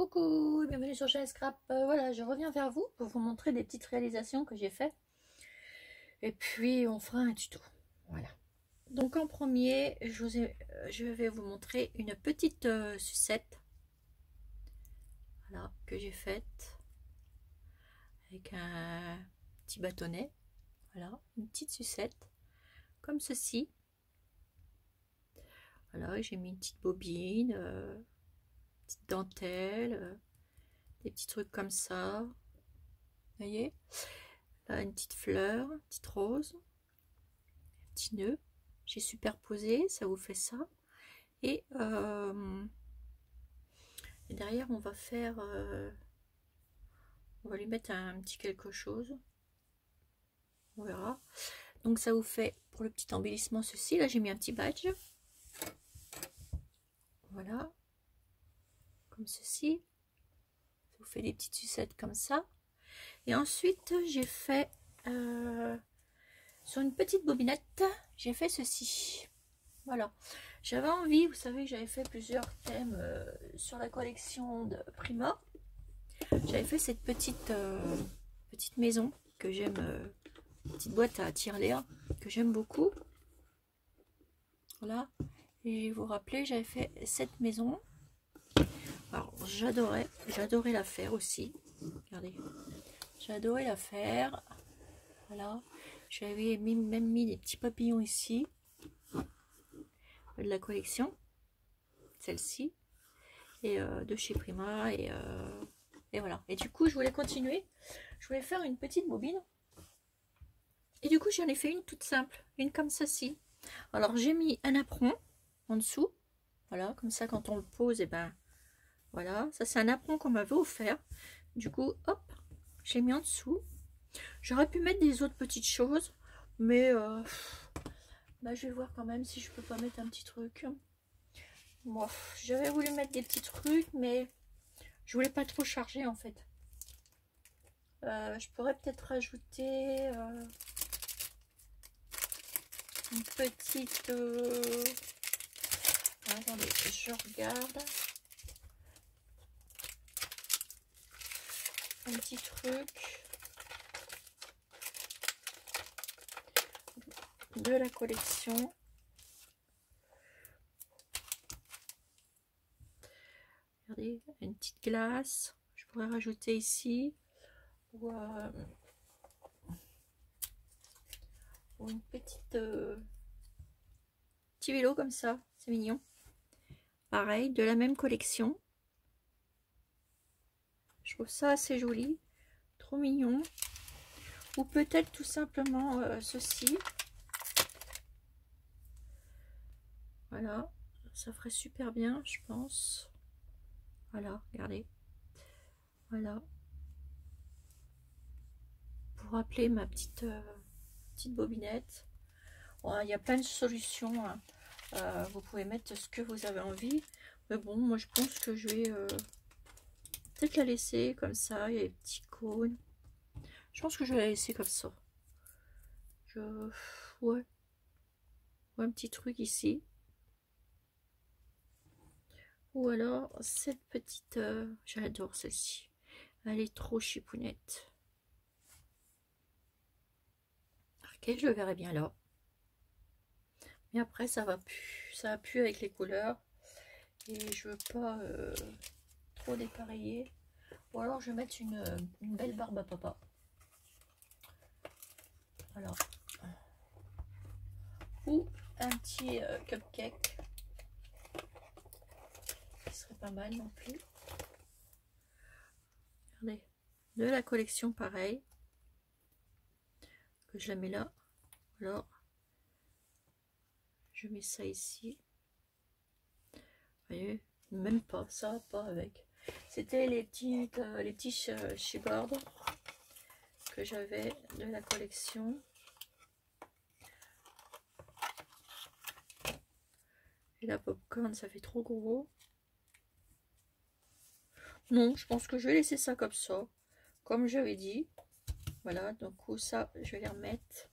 Coucou, bienvenue sur Chalet Scrap. Voilà, je reviens vers vous pour vous montrer des petites réalisations que j'ai faites. Et puis, on fera un tuto. Voilà. Donc, en premier, je vais vous montrer une petite sucette. Voilà, que j'ai faite. Avec un petit bâtonnet. Voilà, une petite sucette. Comme ceci. Voilà, j'ai mis une petite bobine. Petite dentelle. Des petits trucs comme ça. Vous voyez, là une petite fleur, une petite rose, un petit nœud. J'ai superposé, ça vous fait ça. Et derrière, on va faire, on va lui mettre un petit quelque chose. On verra. Donc ça vous fait pour le petit embellissement ceci. Là, j'ai mis un petit badge. Voilà, comme ceci. Ça vous fait des petites sucettes comme ça. Et ensuite, j'ai fait sur une petite bobinette, j'ai fait ceci. Voilà, j'avais envie, vous savez, j'avais fait plusieurs thèmes sur la collection de Prima. J'avais fait cette petite maison que j'aime, petite boîte à tire-l'air que j'aime beaucoup. Voilà, et vous vous rappelez, j'avais fait cette maison. Alors j'adorais la faire aussi. Regardez, j'adorais la faire. Voilà, j'avais même mis des petits papillons ici de la collection, celle-ci, et de chez Prima, et voilà. Et du coup, je voulais continuer. Je voulais faire une petite bobine. Et du coup, j'en ai fait une toute simple, une comme ceci. Alors, j'ai mis un apron en dessous. Voilà, comme ça, quand on le pose, et ben voilà. Ça, c'est un apron qu'on m'avait offert. Du coup, hop, j'ai mis en dessous. J'aurais pu mettre des autres petites choses, mais bah, je vais voir quand même si je peux pas mettre un petit truc. Bon, j'avais voulu mettre des petits trucs, mais je voulais pas trop charger en fait. Je pourrais peut-être rajouter une petite... attendez, je regarde. Un petit truc de la collection. Regardez, une petite glace. Je pourrais rajouter ici. Ou une petite... petit vélo comme ça. C'est mignon. Pareil, de la même collection. Je trouve ça assez joli. Trop mignon. Ou peut-être tout simplement ceci. Voilà. Ça ferait super bien, je pense. Voilà, regardez. Voilà. Pour rappeler ma petite bobinette. Bon, il y a plein de solutions. Hein. Vous pouvez mettre ce que vous avez envie. Mais bon, moi je pense que je vais peut-être la laisser comme ça. Il y a des petits cônes. Je pense que je vais la laisser comme ça. Ouais. Un petit truc ici. Ou alors cette petite... j'adore celle-ci. Elle est trop chipounette. Ok, je le verrai bien là. Mais après, ça va plus avec les couleurs. Et je veux pas trop dépareiller. Ou alors, je vais mettre une belle barbe à papa. Voilà. Ou un petit cupcake. Qui serait pas mal non plus. Regardez. De la collection, pareil. Que je la mets là. Alors, je mets ça ici. Vous voyez, même pas, ça va pas avec. C'était les petits chipboards que j'avais de la collection. Et la popcorn, ça fait trop gros. Non, je pense que je vais laisser ça comme ça. Comme j'avais dit. Voilà, donc ça, je vais les remettre.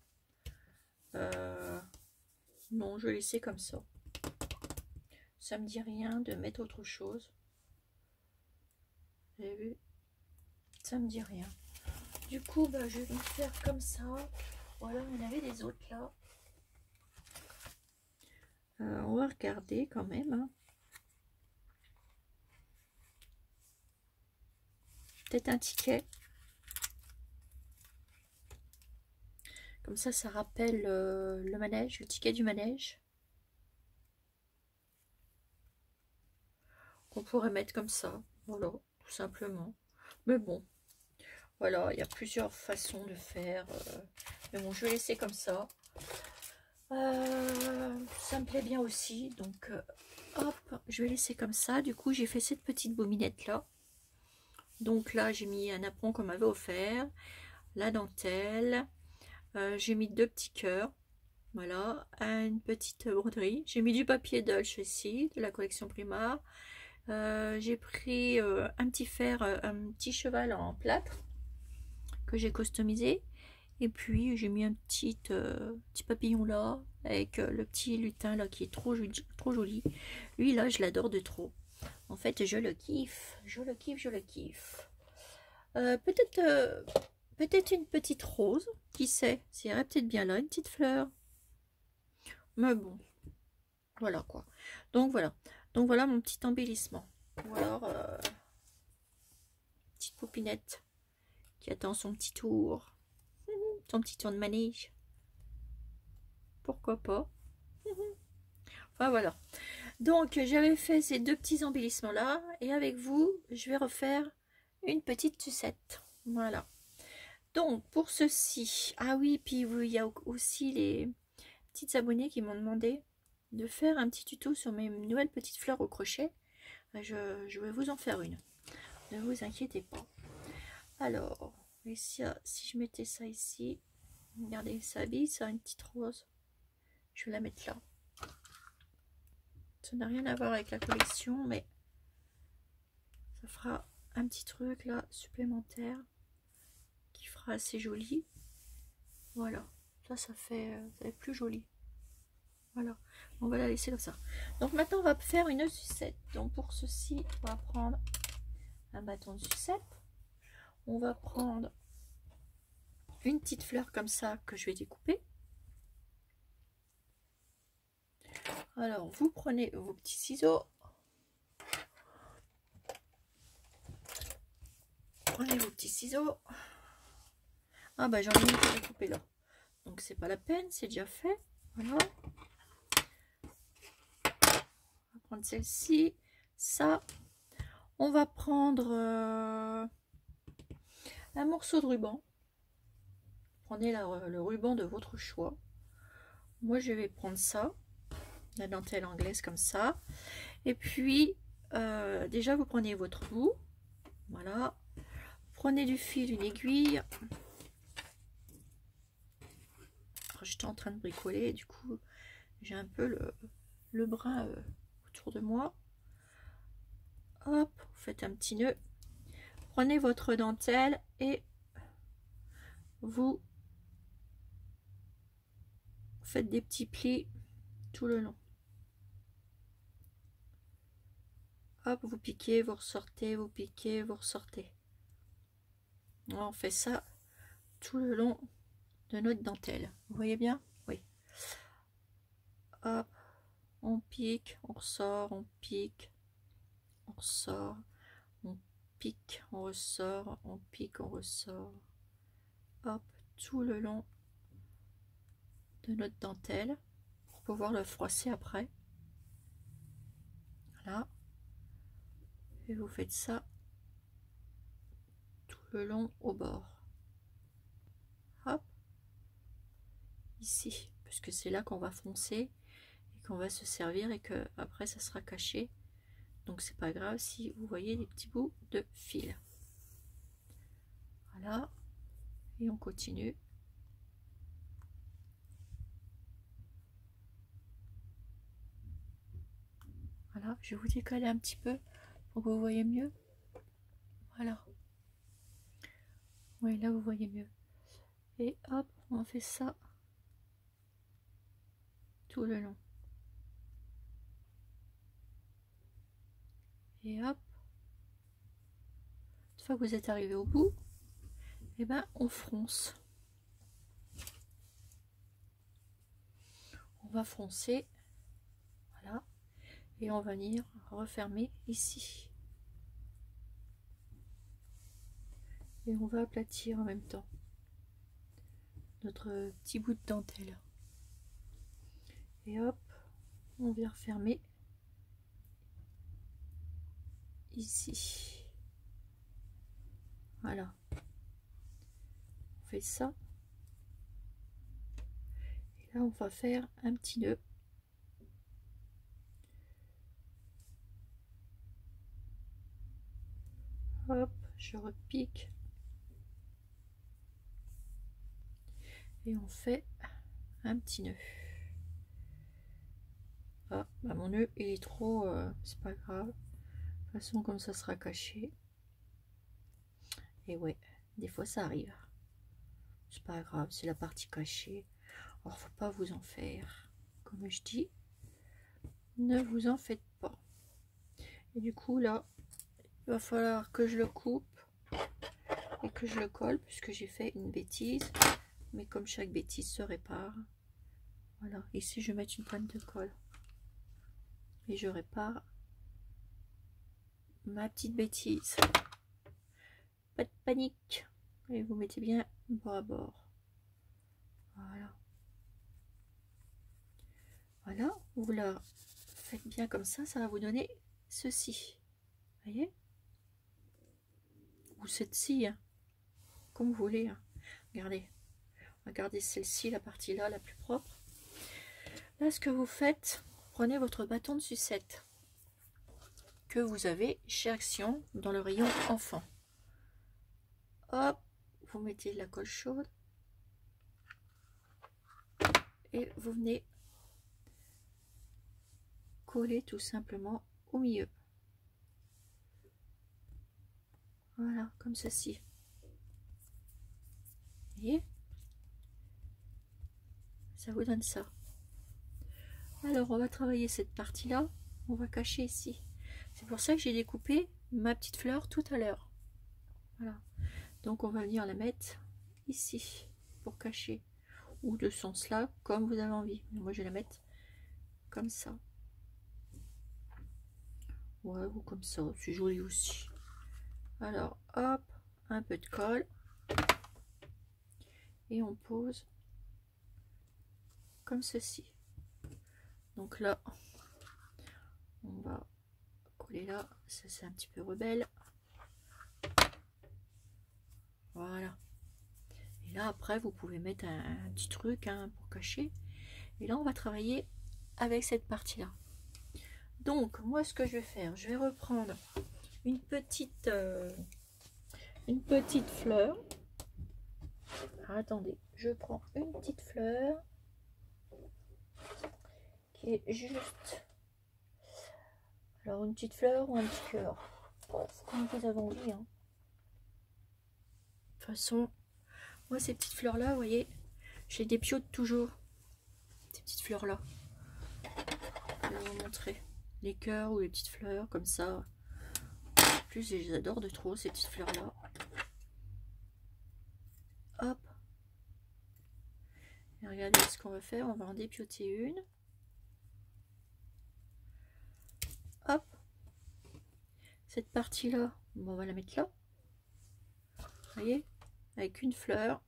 Non, je vais laisser comme ça. Ça me dit rien de mettre autre chose. Vous avez vu? Ça me dit rien. Du coup, bah, je vais me faire comme ça. Voilà, il y en avait des autres là. On va regarder quand même. Hein. Peut-être un ticket. Comme ça rappelle le manège, le ticket du manège. Qu'on pourrait mettre comme ça. Voilà, tout simplement. Mais bon, voilà, il y a plusieurs façons de faire. Mais bon, je vais laisser comme ça. Ça me plaît bien aussi. Donc, hop, je vais laisser comme ça. Du coup, j'ai fait cette petite bobinette là. Donc là, j'ai mis un apron qu'on m'avait offert. La dentelle. J'ai mis 2 petits cœurs. Voilà, une petite broderie. J'ai mis du papier Dolce ici, de la collection Prima. J'ai pris un petit fer, un petit cheval en plâtre que j'ai customisé. Et puis j'ai mis un petit papillon là, avec le petit lutin là qui est trop joli. Lui là, je l'adore de trop. En fait, je le kiffe, je le kiffe, je le kiffe. Peut-être une petite rose, qui sait, s'il y aurait peut-être bien là, une petite fleur. Mais bon, voilà quoi. Donc voilà mon petit embellissement. Ou alors, petite poupinette qui attend son petit tour. Son petit tour de manège. Pourquoi pas. Enfin voilà. Donc j'avais fait ces 2 petits embellissements là. Et avec vous, je vais refaire une petite sucette. Voilà. Donc pour ceci. Ah oui, puis il y a aussi les petites abonnées qui m'ont demandé de faire un petit tuto sur mes nouvelles petites fleurs au crochet. Je vais vous en faire une. Ne vous inquiétez pas. Alors, ici, si je mettais ça ici, regardez, ça habille, ça a une petite rose. Je vais la mettre là. Ça n'a rien à voir avec la collection, mais ça fera un petit truc là, supplémentaire, qui fera assez joli. Voilà, ça fait plus joli. Voilà, on va la laisser comme ça. Donc maintenant, on va faire une sucette. Donc pour ceci, on va prendre un bâton de sucette. On va prendre une petite fleur comme ça que je vais découper. Alors, vous prenez vos petits ciseaux. Prenez vos petits ciseaux. Ah bah j'en ai une que j'ai coupée là. Donc c'est pas la peine, c'est déjà fait. Voilà. On va prendre celle-ci. Ça. On va prendre un morceau de ruban. Prenez le ruban de votre choix. Moi je vais prendre ça. La dentelle anglaise comme ça. Et puis déjà vous prenez votre bout. Voilà. Prenez du fil, une aiguille. J'étais en train de bricoler, du coup j'ai un peu le brin autour de moi. Hop, vous faites un petit nœud. Prenez votre dentelle et vous faites des petits plis tout le long. Hop, vous piquez, vous ressortez, vous piquez, vous ressortez. On fait ça tout le long de notre dentelle. Vous voyez bien? Oui. Hop, on pique, on ressort, on pique, on ressort, on pique, on ressort, on pique, on ressort. Hop, tout le long de notre dentelle pour pouvoir le froisser après. Voilà. Et vous faites ça tout le long au bord. Hop. Ici, puisque c'est là qu'on va foncer et qu'on va se servir et que après ça sera caché. Donc c'est pas grave si vous voyez des petits bouts de fil. Voilà. Et on continue. Voilà, je vais vous décaler un petit peu pour que vous voyez mieux. Voilà. Oui, là vous voyez mieux. Et hop, on fait ça tout le long. Et hop. fois que vous êtes arrivé au bout, et ben on fronce. On va froncer, voilà, et on va venir refermer ici. Et on va aplatir en même temps notre petit bout de dentelle. Et hop, on vient refermer ici. Voilà. On fait ça. Et là, on va faire un petit nœud. Hop, je repique. Et on fait un petit nœud. Ah, bah mon nœud il est trop, c'est pas grave. De toute façon, comme ça sera caché. Et ouais, des fois ça arrive. C'est pas grave, c'est la partie cachée. Alors faut pas vous en faire. Comme je dis, ne vous en faites pas. Et du coup là, il va falloir que je le coupe et que je le colle puisque j'ai fait une bêtise. Mais comme chaque bêtise se répare, voilà, ici je vais mettre une pointe de colle et je répare ma petite bêtise. Pas de panique, et vous mettez bien bord à bord. Voilà, voilà, vous la faites bien comme ça va vous donner ceci, voyez, ou cette-ci, hein, comme vous voulez, hein. Regardez celle-ci, la partie là, la plus propre. Là, ce que vous faites, prenez votre bâton de sucette que vous avez chez Action dans le rayon enfant. Hop, vous mettez de la colle chaude et vous venez coller tout simplement au milieu. Voilà, comme ceci. Vous voyez? Ça vous donne ça. Alors, on va travailler cette partie-là. On va cacher ici. C'est pour ça que j'ai découpé ma petite fleur tout à l'heure. Voilà. Donc, on va venir la mettre ici pour cacher. Ou de ce sens-là, comme vous avez envie. Mais moi, je vais la mettre comme ça. Ouais, ou comme ça. C'est joli aussi. Alors, hop, un peu de colle. Et on pose comme ceci. Donc là, on va coller là. Ça, c'est un petit peu rebelle. Voilà. Et là, après, vous pouvez mettre un petit truc, hein, pour cacher. Et là, on va travailler avec cette partie-là. Donc, moi, ce que je vais faire, je vais reprendre une petite fleur. Alors, attendez, je prends une petite fleur qui est juste. Alors, une petite fleur ou un petit cœur, comme vous avez envie, hein. De toute façon, moi, ces petites fleurs-là, vous voyez, j'ai des piotes toujours. Ces petites fleurs-là. Je vais vous montrer. Les cœurs ou les petites fleurs, comme ça. En plus, je les adore de trop, ces petites fleurs-là. Hop. Et regardez ce qu'on va faire. On va en dépioter une. Hop. Cette partie-là, on va la mettre là. Vous voyez, avec une fleur,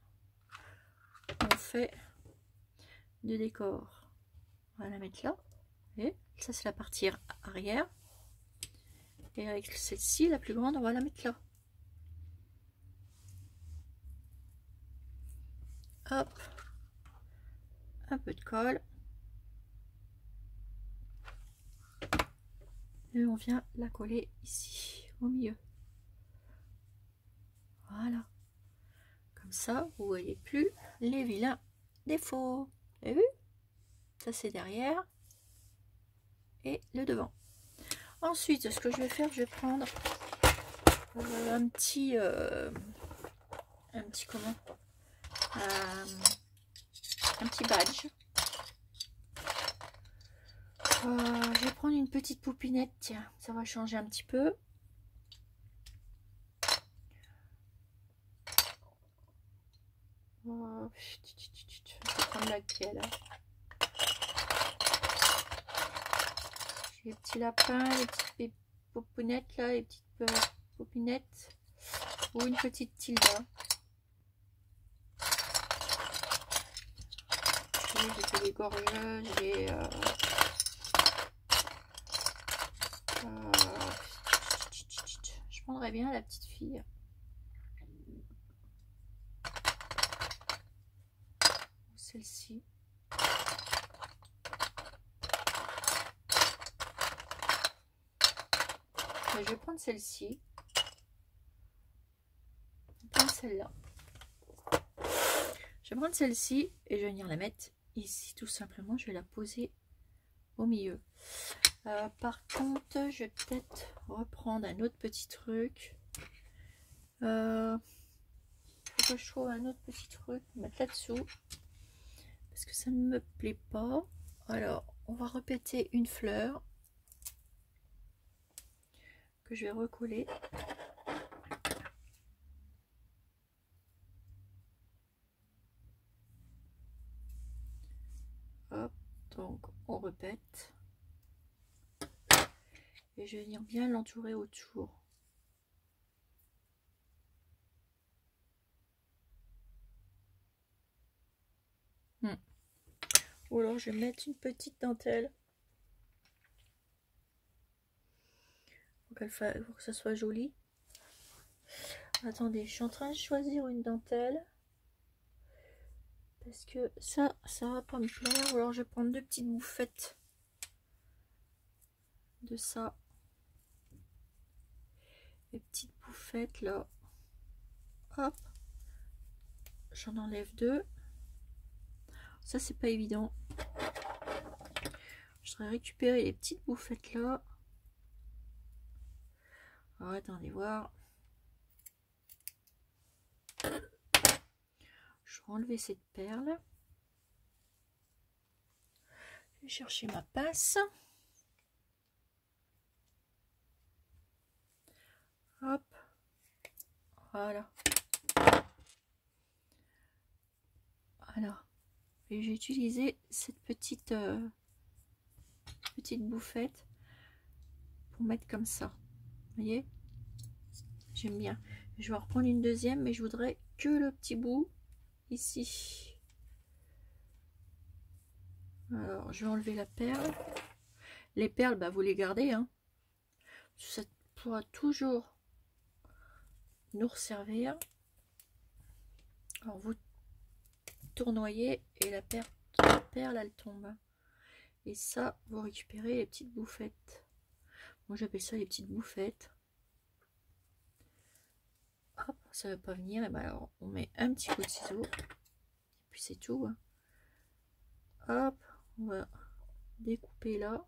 on fait de décor. On va la mettre là. Et ça, c'est la partie arrière. Et avec celle-ci, la plus grande, on va la mettre là. Hop. Un peu de colle. Et on vient la coller ici, au milieu. Voilà. Comme ça, vous voyez plus les vilains défauts. Vous avez vu? Ça, c'est derrière. Et le devant. Ensuite, ce que je vais faire, je vais prendre un petit comment, un petit badge. Je vais prendre une petite poupinette, tiens, ça va changer un petit peu. Oh, je vais prendre laquelle? J'ai les petits lapins, les petites popounettes là, les petites popinettes. Ou une petite tilda. J'ai fait des gorgeux, je prendrais bien la petite fille. Celle-ci. Je vais prendre celle-ci. Je vais prendre celle-là. Je vais prendre celle-ci et je vais venir la mettre ici tout simplement. Je vais la poser au milieu. Par contre, je vais peut-être reprendre un autre petit truc. Faut que je trouve un autre petit truc à mettre là-dessous. Parce que ça ne me plaît pas. Alors, on va répéter une fleur. Que je vais recoller. Hop, donc on répète. Et je vais venir bien l'entourer autour. Ou alors je vais mettre une petite dentelle. Pour que ça soit joli. Attendez, je suis en train de choisir une dentelle. Parce que ça va pas me plaire. Ou alors je vais prendre deux petites bouffettes de ça. Les petites bouffettes là. Hop. J'en enlève deux. Ça c'est pas évident. Je voudrais récupérer les petites bouffettes là. Alors, attendez voir. Je vais enlever cette perle. Je vais chercher ma pince. Hop. Voilà. Voilà. Et j'ai utilisé cette petite bouffette pour mettre comme ça. Vous voyez? J'aime bien. Je vais reprendre une deuxième, mais je voudrais que le petit bout ici. Alors, je vais enlever la perle. Les perles, bah, vous les gardez. Hein. Ça pourra toujours nous resservir. Alors, vous tournoyez et la perle, elle tombe. Et ça, vous récupérez les petites bouffettes. Moi, j'appelle ça les petites bouffettes. Hop, ça ne va pas venir. Et ben alors, on met un petit coup de ciseau. Et puis, c'est tout. Hein. Hop, on va découper là.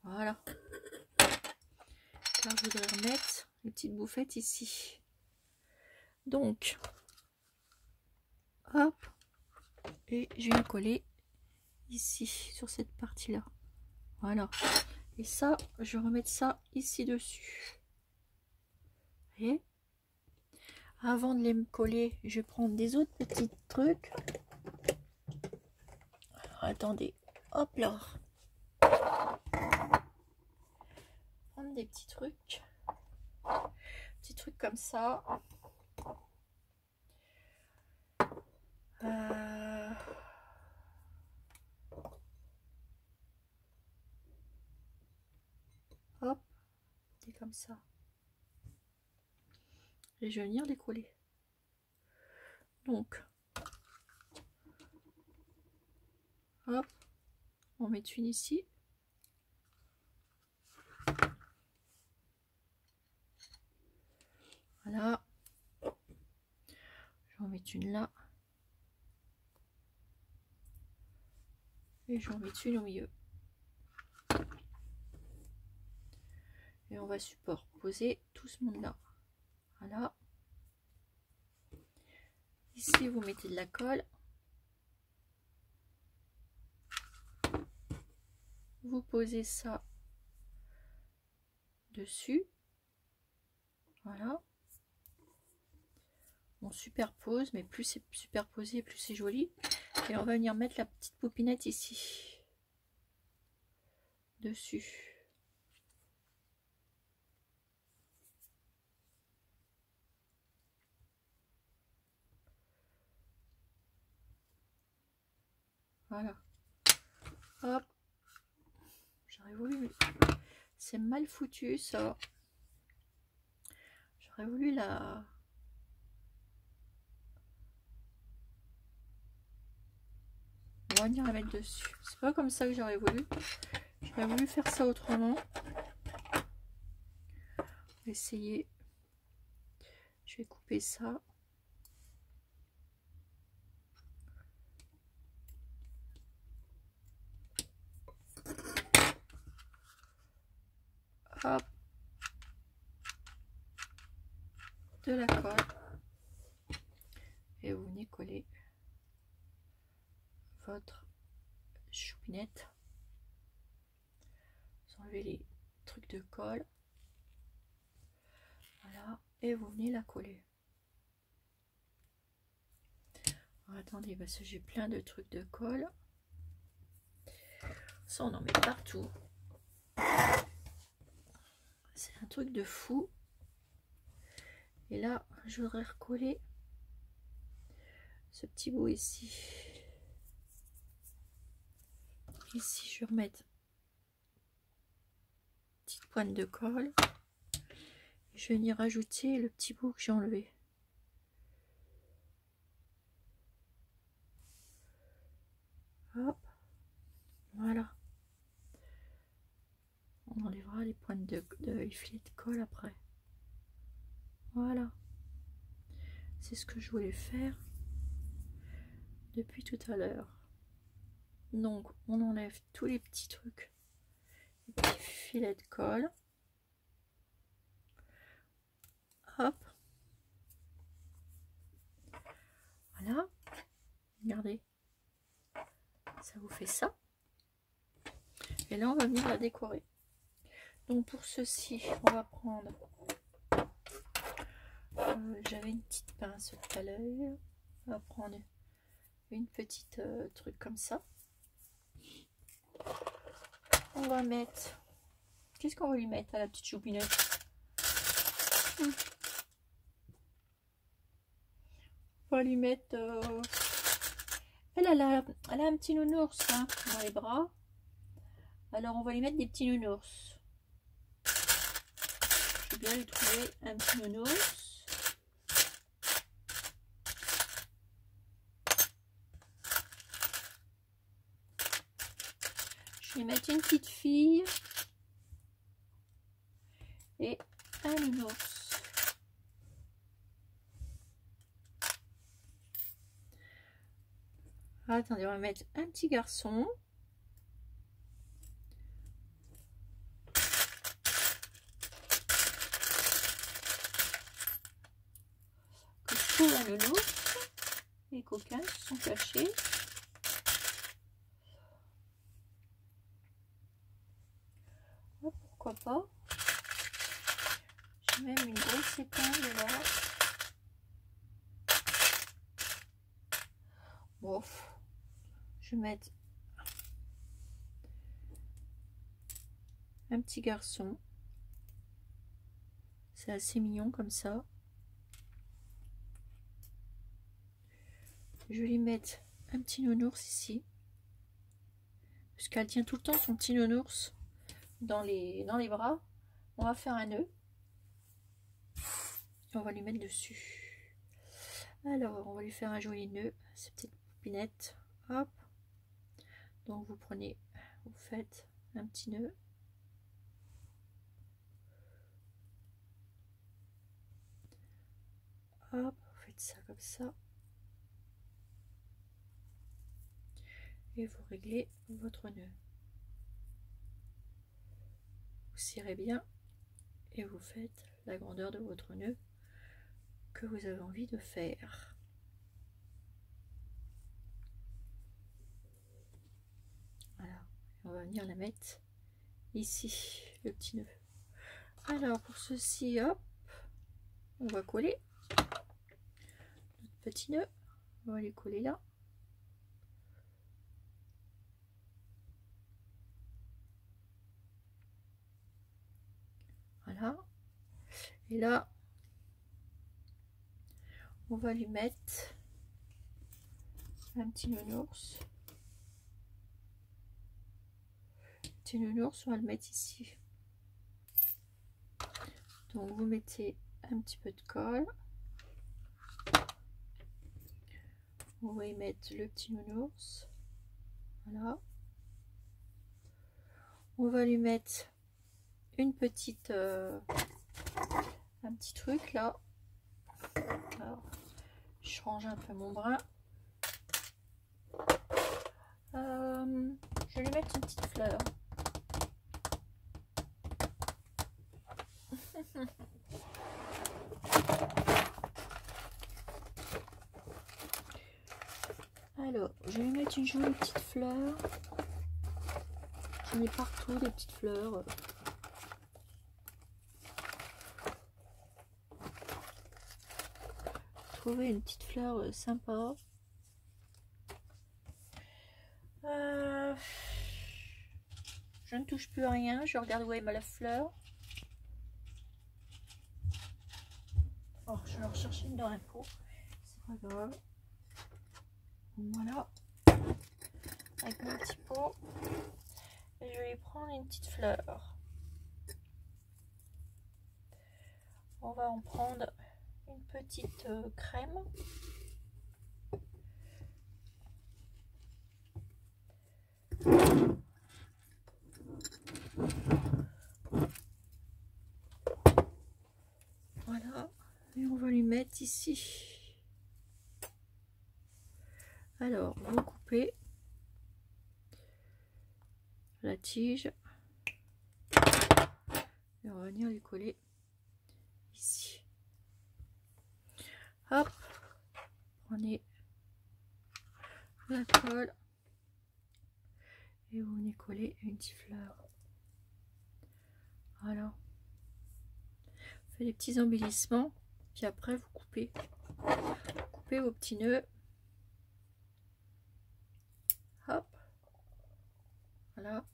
Voilà. Car je voudrais remettre les petites bouffettes ici. Donc, hop, et je viens coller ici, sur cette partie-là. Voilà. Et ça, je vais remettre ça ici dessus. Vous voyez? Avant de les coller, je vais prendre des autres petits trucs. Alors, attendez, hop là. Prendre des petits trucs. Petits trucs comme ça. Hop, et comme ça. Et je vais venir les coller. Donc, hop, on met une ici. Voilà. J'en mets une là. Et j'en mets une au milieu. Et on va superposer tout ce monde là. Voilà. Ici, vous mettez de la colle. Vous posez ça dessus. Voilà. On superpose, mais plus c'est superposé, plus c'est joli. Et on va venir mettre la petite poupinette ici, dessus. Voilà. Hop. J'aurais voulu... C'est mal foutu ça. J'aurais voulu la... On va venir la mettre dessus. C'est pas comme ça que j'aurais voulu. J'aurais voulu faire ça autrement. On va essayer. Je vais couper ça. Hop. De la colle. Et vous venez coller votre choupinette. Vous enlevez les trucs de colle. Voilà. Et vous venez la coller. Alors, attendez, parce que j'ai plein de trucs de colle. Ça, on en met partout. C'est un truc de fou. Et là, je voudrais recoller ce petit bout ici. Ici, je vais remettre une petite pointe de colle. Et je vais venir rajouter le petit bout que j'ai enlevé. Hop. Voilà. On enlèvera les pointes de filets de colle après. Voilà. C'est ce que je voulais faire depuis tout à l'heure. Donc, on enlève tous les petits trucs. Les petits filets de colle. Hop. Voilà. Regardez. Ça vous fait ça. Et là, on va venir la décorer. Donc, pour ceci, on va prendre... j'avais une petite pince tout à l'heure. On va prendre une petite truc comme ça. On va mettre... Qu'est-ce qu'on va lui mettre à la petite choupinette? On va lui mettre... Elle a un petit nounours hein, dans les bras. Alors on va lui mettre des petits nounours. Je vais bien lui trouver un petit nounours. Je vais mettre une petite fille et un nounours. Attendez, on va mettre un petit garçon. Que je trouve un nounours. Les coquins se sont cachés. Oh, pourquoi pas. J'ai même une grosse épingle là. Bon, je vais mettre un petit garçon. C'est assez mignon comme ça. Je vais lui mettre un petit nounours ici. Puisqu'elle tient tout le temps son petit nounours dans les bras. On va faire un nœud. Et on va lui mettre dessus. Alors, on va lui faire un joli nœud. Cette petite poupinette. Hop. Donc, vous prenez, vous faites un petit nœud. Hop, vous faites ça comme ça. Et vous réglez votre nœud. Vous serrez bien et vous faites la grandeur de votre nœud que vous avez envie de faire. Voilà, on va venir la mettre ici, le petit nœud. Alors pour ceci, hop, on va coller. petit nœud, on va les coller là. Voilà. Et là, on va lui mettre un petit nounours. Petit nounours, on va le mettre ici. Donc vous mettez un petit peu de colle. On va y mettre le petit nounours. Voilà. On va lui mettre une petite un petit truc là. Alors, je change un peu mon brin. Je vais lui mettre une petite fleur. Alors, je vais lui mettre une jolie petite fleur. J'en ai partout des petites fleurs. Trouver une petite fleur sympa. Je ne touche plus à rien. Je regarde où est la fleur. Oh, je vais en rechercher une dans la peau. C'est pas grave. Voilà. Avec mon petit pot. Et je vais lui prendre une petite fleur. On va en prendre une petite crème. Voilà. Et on va lui mettre ici. Alors, vous coupez la tige. Et on va venir lui coller ici. Hop. Prenez la colle. Et vous venez coller une petite fleur. Voilà. Vous faites des petits embellissements. Puis après, vous coupez. Coupez vos petits nœuds. Hop. Voilà.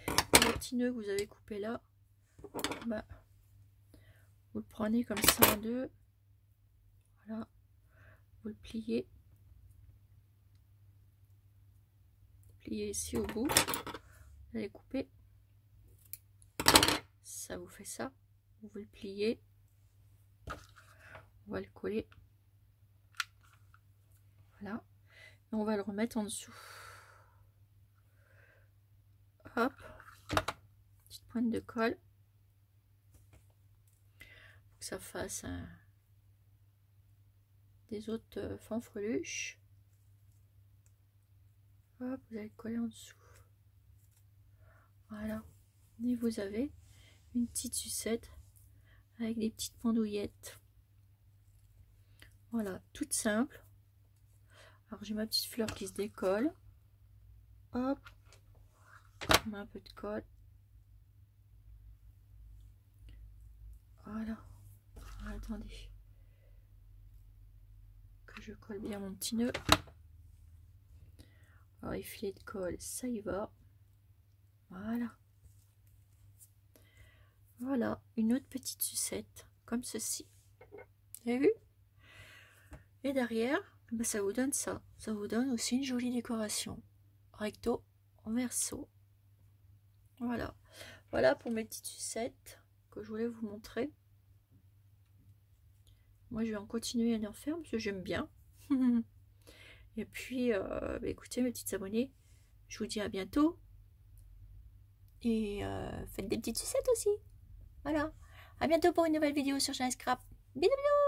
Le petit nœud que vous avez coupé là, bah, vous le prenez comme ça en deux. Voilà. Vous le pliez. Pliez ici au bout. Vous allez couper. Ça vous fait ça. Vous le pliez. On va le coller. Voilà. Et on va le remettre en dessous. Hop. Petite pointe de colle. Pour que ça fasse des autres fanfreluches. Hop, vous allez le coller en dessous. Voilà. Et vous avez une petite sucette avec des petites pendouillettes. Voilà, toute simple. Alors j'ai ma petite fleur qui se décolle. Hop. On met un peu de colle. Voilà. Attendez. Que je colle bien mon petit nœud. Alors les filets de colle, ça y va. Voilà. Voilà, une autre petite sucette, comme ceci. Vous avez vu? Et derrière, ben ça vous donne ça. Ça vous donne aussi une jolie décoration. Recto, verso. Voilà. Voilà pour mes petites sucettes que je voulais vous montrer. Moi, je vais en continuer à en faire parce que j'aime bien. Et puis, bah écoutez, mes petites abonnées, je vous dis à bientôt. Et faites des petites sucettes aussi. Voilà. À bientôt pour une nouvelle vidéo sur Shine Scrap. Bisous, bisous.